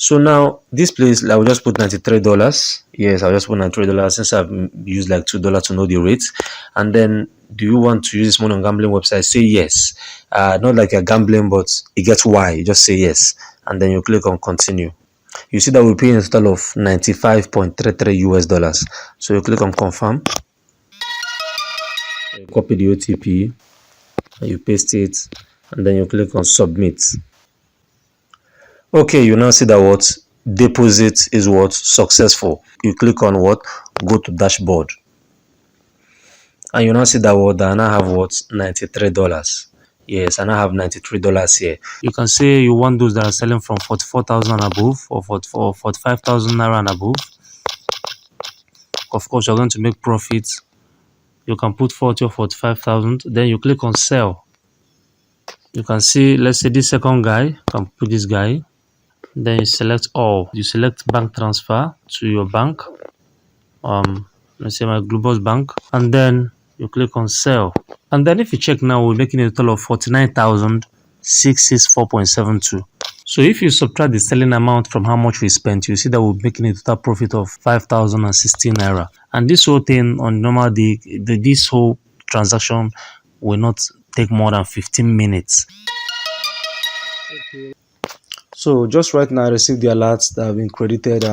So now this place, I will just put $93. Yes, I'll just put $93 since I've used like $2 to know the rate. And then, do you want to use this money on gambling website? Say yes. Not like you're gambling, but it gets why. You just say yes, and then you click on continue. You see that we're paying a total of $95.33. So you click on confirm. You copy the OTP and you paste it, and then you click on submit. Okay, you now see that what deposit is what successful. You click on what go to dashboard, and you now see that what I now have what $93. Yes, and I have $93 here. You can say you want those that are selling from 44,000 and above, or 45,000 naira and above. Of course, you're going to make profits. You can put 40 or 45,000. Then you click on sell. You can see, let's say this second guy, you can put this guy. Then you select all. You select bank transfer to your bank. Let's say my Global Bank, and then you click on sell. And then if you check now, we're making a total of 49,664.72. So if you subtract the selling amount from how much we spent, you see that we're making a total profit of 5,016 naira. And this whole thing on normal day, this whole transaction will not take more than 15 minutes. So just right now I received the alerts that have been credited.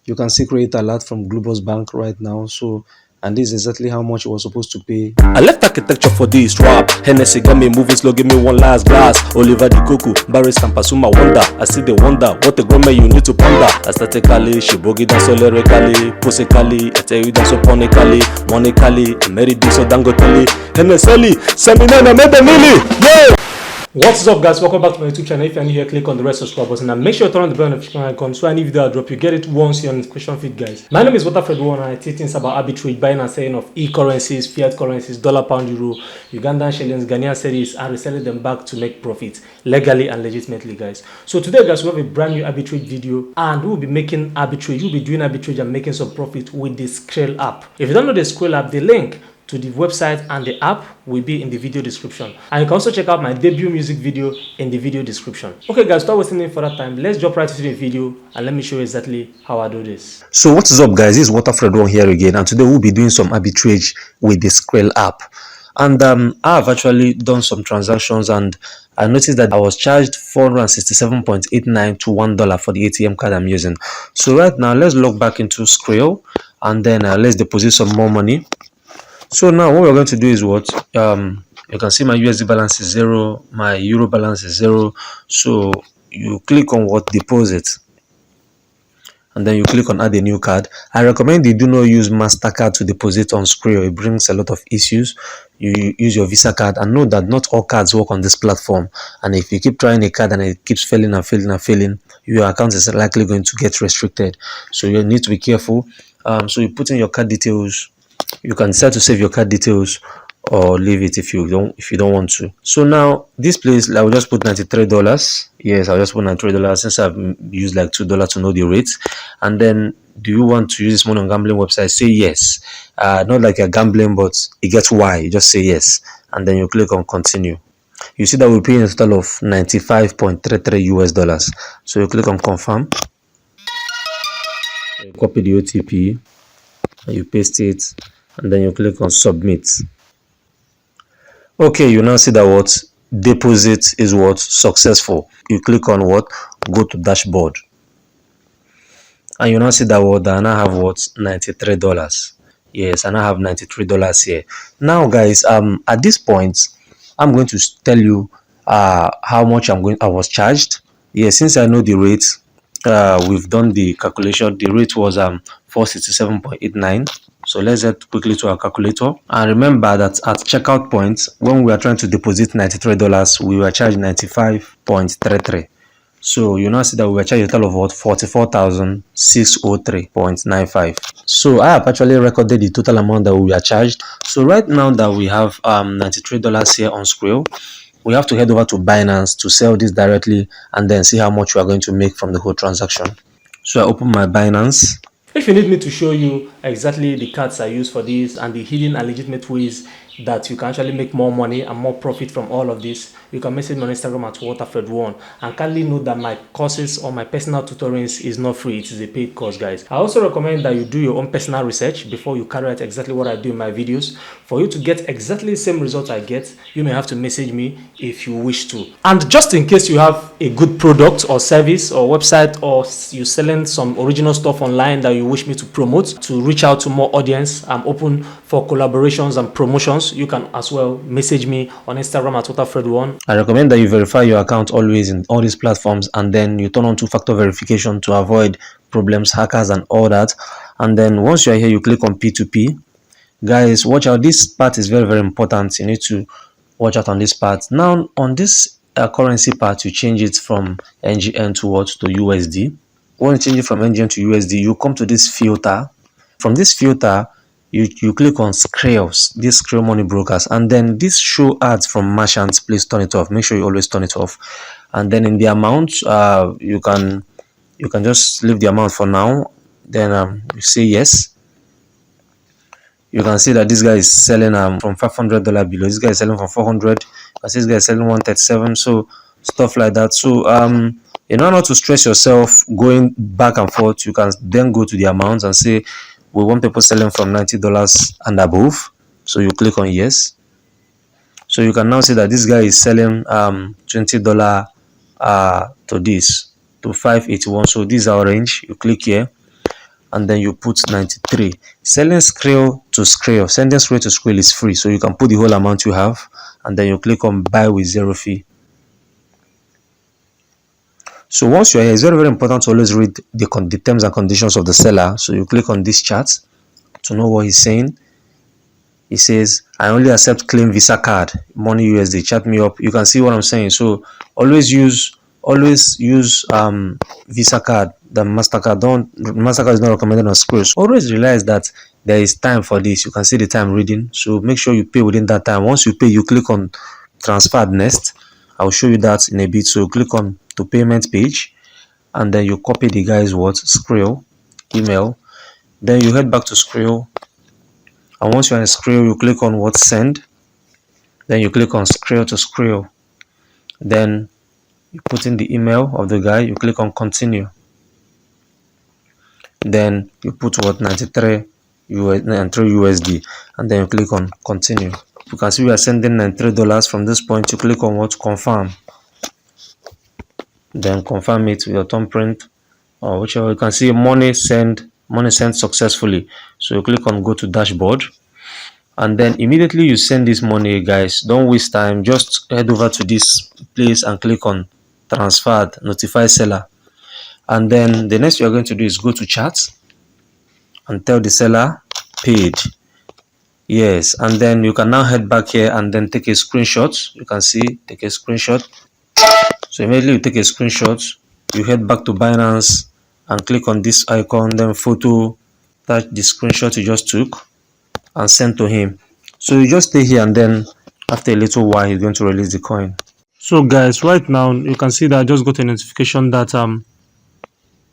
You can see credit alert from Global Bank right now. So, and this is exactly how much it was supposed to pay. I left architecture for this rap. Hennessy got me moving slow, give me one last glass. Oliver the Coco, Barry Sampasuma wonder. I see the wonder, what a grammar you need to ponder. Aesthetically, she boogie dance so lyrically, pussycally, I tell you dance so ponically, monically, Mary D so dangotally, Hennessy, Seminana Medamili, yeah! What's up, guys? Welcome back to my YouTube channel. If you're new here, click on the red subscribe button and make sure you turn on the bell notification icon so any video I drop you get it once you're on the notification feed, guys. My name is WATERFRED'S and I teach things about arbitrage, buying and selling of e-currencies, fiat currencies, dollar, pound, euro, Ugandan shillings, Ghanaian cedis, and reselling them back to make profit legally and legitimately, guys. So today, guys, we have a brand new arbitrage video, and we will be making arbitrage. We'll be doing arbitrage and making some profit with the Skrill app. If you don't know the Skrill app, the link to the website and the app will be in the video description, and you can also check out my debut music video in the video description. Okay, guys, stop wasting any further time. Let's jump right into the video and let me show you exactly how I do this. So what is up, guys? This is WATERFRED'S here again, and today we'll be doing some arbitrage with the Skrill app. And I've actually done some transactions, and I noticed that I was charged 467.89 to $1 for the ATM card I'm using. So right now, let's log back into Skrill, and then let's deposit some more money. So now what we're going to do is what you can see my USD balance is 0, my euro balance is 0. So you click on what deposit, and then you click on add a new card. I recommend you do not use MasterCard to deposit on Skrill. It brings a lot of issues. You use your Visa card, and know that not all cards work on this platform. And if you keep trying a card and it keeps failing and failing and failing, your account is likely going to get restricted. So you need to be careful. So you put in your card details. You can decide to save your card details or leave it if you don't want to. So now this place, I will just put $93. Yes, I'll just put $93 since I've used like $2 to know the rate. And then, do you want to use this money on gambling website? Say yes. Not like you're gambling, but it gets why. You just say yes, and then you click on continue. You see that we're paying a total of $95.33. So you click on confirm. You copy the OTP and you paste it, and then you click on submit. Okay, you now see that what deposit is what successful. You click on what go to dashboard, and you now see that what I now have what $93. Yes, and I have $93 here. Now, guys, at this point I'm going to tell you how much I was charged. Yes, since I know the rate, we've done the calculation. The rate was 467.89. So let's get quickly to our calculator, and remember that at checkout point, when we are trying to deposit $93, we were charged 95.33. So you now see that we were charged a total of what 44,603.95. So I have actually recorded the total amount that we were charged. So right now that we have $93 here on Skrill, we have to head over to Binance to sell this directly, and then see how much we are going to make from the whole transaction. So I open my Binance. If you need me to show you exactly the cards I use for this and the hidden and legitimate ways that you can actually make more money and more profit from all of this, you can message me on Instagram at WATERFRED1. And kindly note that my courses or my personal tutorings is not free, it is a paid course, guys. I also recommend that you do your own personal research before you carry out exactly what I do in my videos. For you to get exactly the same results I get, you may have to message me if you wish to. And just in case you have a good product or service or website, or you're selling some original stuff online that you wish me to promote, to reach out to more audience, I'm open for collaborations and promotions. You can as well message me on Instagram at WATERFRED1. I recommend that you verify your account always in all these platforms, and then you turn on two-factor verification to avoid problems, hackers and all that. And then once you are here, you click on P2P. Guys, watch out, this part is very, very important. You need to watch out on this part. Now on this currency part, you change it from NGN to what? To USD. When you change it from NGN to USD, you come to this filter. From this filter, you click on Scales, these Scale money brokers, and then this show ads from merchants. Please turn it off. Make sure you always turn it off. And then in the amount, you can just leave the amount for now. Then you say yes. You can see that this guy is selling from $500 below. This guy is selling from 400. This guy is selling 137. So stuff like that. So in order not to stress yourself going back and forth, you can then go to the amounts and say we want people selling from $90 and above. So you click on yes. So you can now see that this guy is selling $20 to this to 581. So this is our range. You click here and then you put 93. Selling scale to scale, sending scale to scale is free, so you can put the whole amount you have and then you click on buy with zero fee. So once you're here, it's very, very important to always read the terms and conditions of the seller. So you click on this chart to know what he's saying. He says, I only accept clean Visa card, money USD, chat me up. You can see what I'm saying. So always use Visa card than MasterCard. MasterCard is not recommended on Squares. Always realize that there is time for this. You can see the time reading. So make sure you pay within that time. Once you pay, you click on transfer next. I'll show you that in a bit. So click on to payment page and then you copy the guy's Skrill email. Then you head back to Skrill. And once you're in Skrill, you click on what send. Then you click on Skrill to Skrill. Then you put in the email of the guy. You click on continue. Then you put what 93 USD, and then you click on continue. You can see we are sending $93 from this point. You click on what confirm. Then confirm it with your thumbprint or whichever. You can see money sent successfully. So you click on go to dashboard. And then immediately you send this money, guys. Don't waste time. Just head over to this place and click on transferred, notify seller. And then the next you're going to do is go to chat and tell the seller paid. Yes, and then you can now head back here and then take a screenshot. You can see, take a screenshot. So immediately you take a screenshot, you head back to Binance and click on this icon, then photo, touch the screenshot you just took and send to him. So you just stay here and then after a little while he's going to release the coin. So guys, right now you can see that I just got a notification that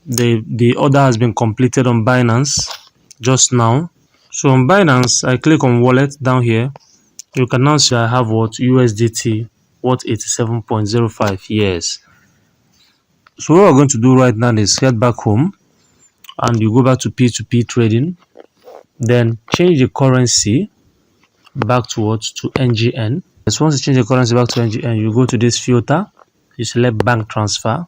the order has been completed on Binance just now. So on Binance, I click on wallet down here. You can now see I have what USDT, what 87.05 years. So what we're going to do right now is head back home and you go back to P2P trading, then change the currency back to what to NGN. So once you change the currency back to NGN, you go to this filter, you select bank transfer.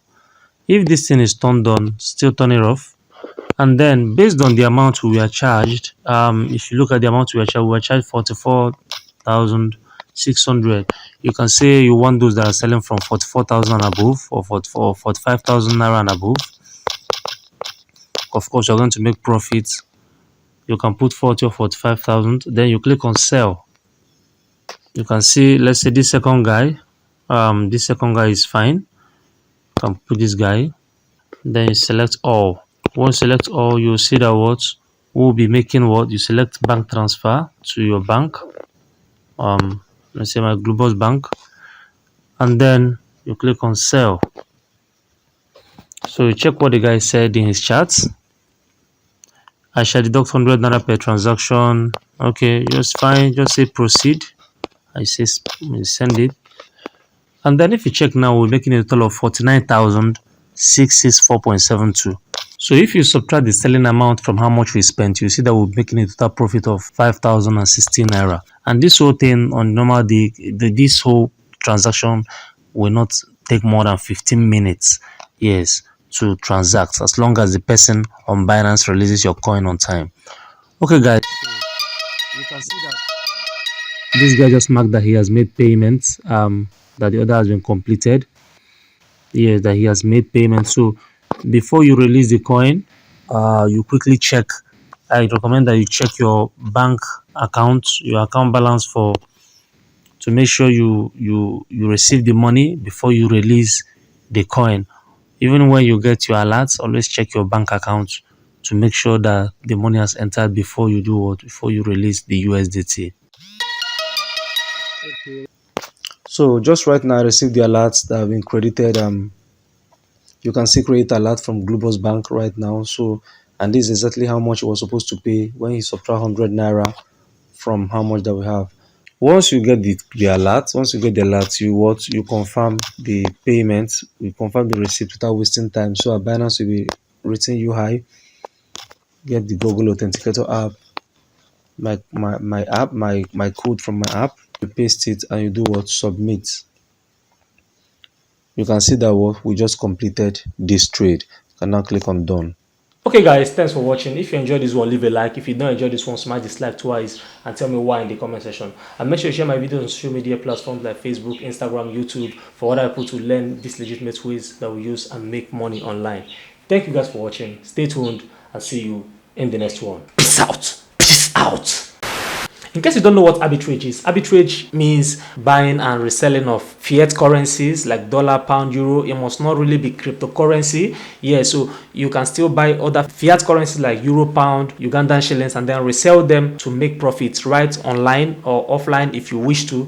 If this thing is turned on, still turn it off. And then based on the amount we are charged, if you look at the amount we are charged 44,600. You can say you want those that are selling from 44,000 and above or 45,000 naira and above. Of course, you're going to make profits. You can put 40 or 45,000. Then you click on sell. You can see, let's say this second guy is fine. You can put this guy. Then you select all. Once you select all, you'll see that what will be making what you select bank transfer to your bank. Let's say my Global Bank, and then you click on sell. So you check what the guy said in his chats. I shall deduct 100 naira per transaction. Okay, just fine. Just say proceed. I say send it. And then if you check now, we're making a total of 49,664.72. So if you subtract the selling amount from how much we spent, you see that we're making a total profit of 5,016 naira. And this whole thing on normal day, this whole transaction will not take more than 15 minutes. Yes, to transact, as long as the person on Binance releases your coin on time. Okay, guys, you can see that this guy just marked that he has made payments. That the order has been completed. Yes, that he has made payments. So before you release the coin, you quickly check. I recommend that you check your bank account, your account balance for to make sure you receive the money before you release the coin. Even when you get your alerts, always check your bank account to make sure that the money has entered before you do what before you release the USDT. So just right now I received the alerts that have been credited. You can see credit alert from Globus Bank right now. So, and this is exactly how much you was supposed to pay when you subtract 100 naira from how much that we have. Once you get the alert, once you get the alert, you confirm the payment, you confirm the receipt without wasting time. So our Binance will be rating you high. Get the Google Authenticator app, my app, my code from my app. You paste it and you do what? Submit. You can see that what we just completed this trade. You can now click on done. Okay guys, thanks for watching. If you enjoyed this one, leave a like. If you don't enjoy this one, smash dislike twice and tell me why in the comment section. And make sure you share my videos on social media platforms like Facebook, Instagram, YouTube for other people to learn these legitimate ways that we use and make money online. Thank you guys for watching. Stay tuned and see you in the next one. Peace out. Peace out. In case you don't know what arbitrage is, arbitrage means buying and reselling of fiat currencies like dollar, pound, euro. It must not really be cryptocurrency. Yeah, so you can still buy other fiat currencies like euro, pound, Ugandan shillings and then resell them to make profits right online or offline if you wish to.